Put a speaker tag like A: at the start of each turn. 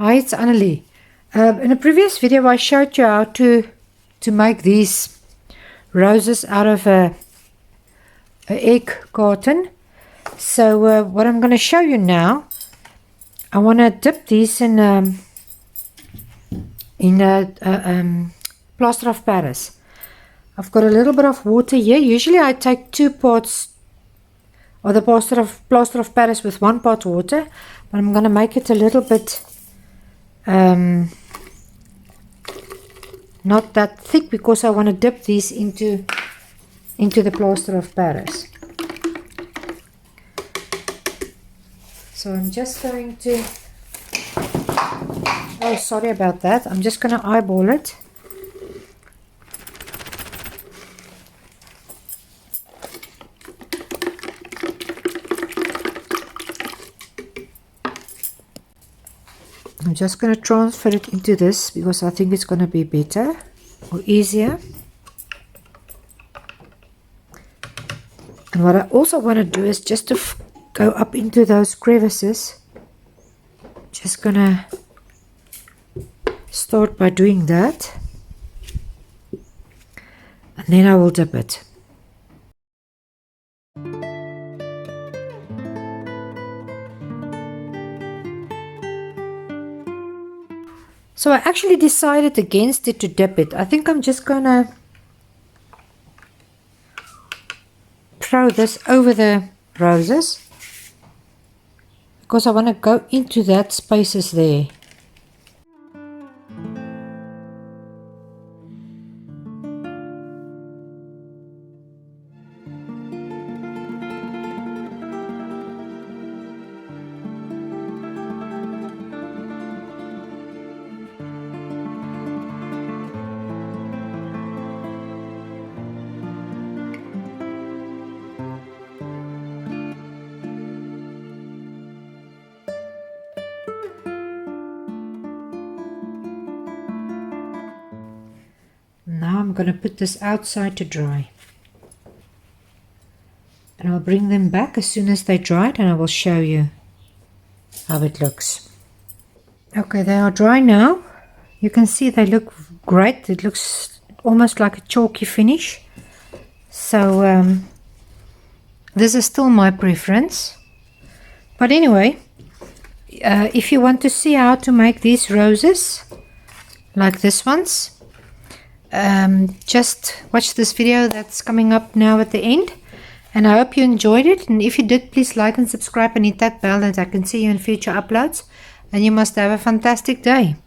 A: Hi, it's Annelie. In a previous video I showed you how to make these roses out of a egg carton. So what I'm going to show you now, I want to dip these in plaster of Paris. I've got a little bit of water here. Usually I take 2 parts of the plaster of Paris with 1 part water, but I'm going to make it a little bit not that thick because I want to dip these into the plaster of Paris. So I'm just going to, oh sorry about that, I'm just going to eyeball it. I'm just going to transfer it into this because I think it's going to be better or easier. And what I also want to do is just to go up into those crevices. Just going to start by doing that. And then I will dip it. So I actually decided against it to dip it. I think I'm just gonna throw this over the roses because I want to go into that spaces there. Now I'm going to put this outside to dry. And I'll bring them back as soon as they dried and I will show you how it looks. Okay, they are dry now. You can see they look great. It looks almost like a chalky finish. So this is still my preference. But anyway, if you want to see how to make these roses like this ones, just watch this video that's coming up now at the end, and I hope you enjoyed it. And if you did, please like and subscribe and hit that bell that I can see you in future uploads, and you must have a fantastic day.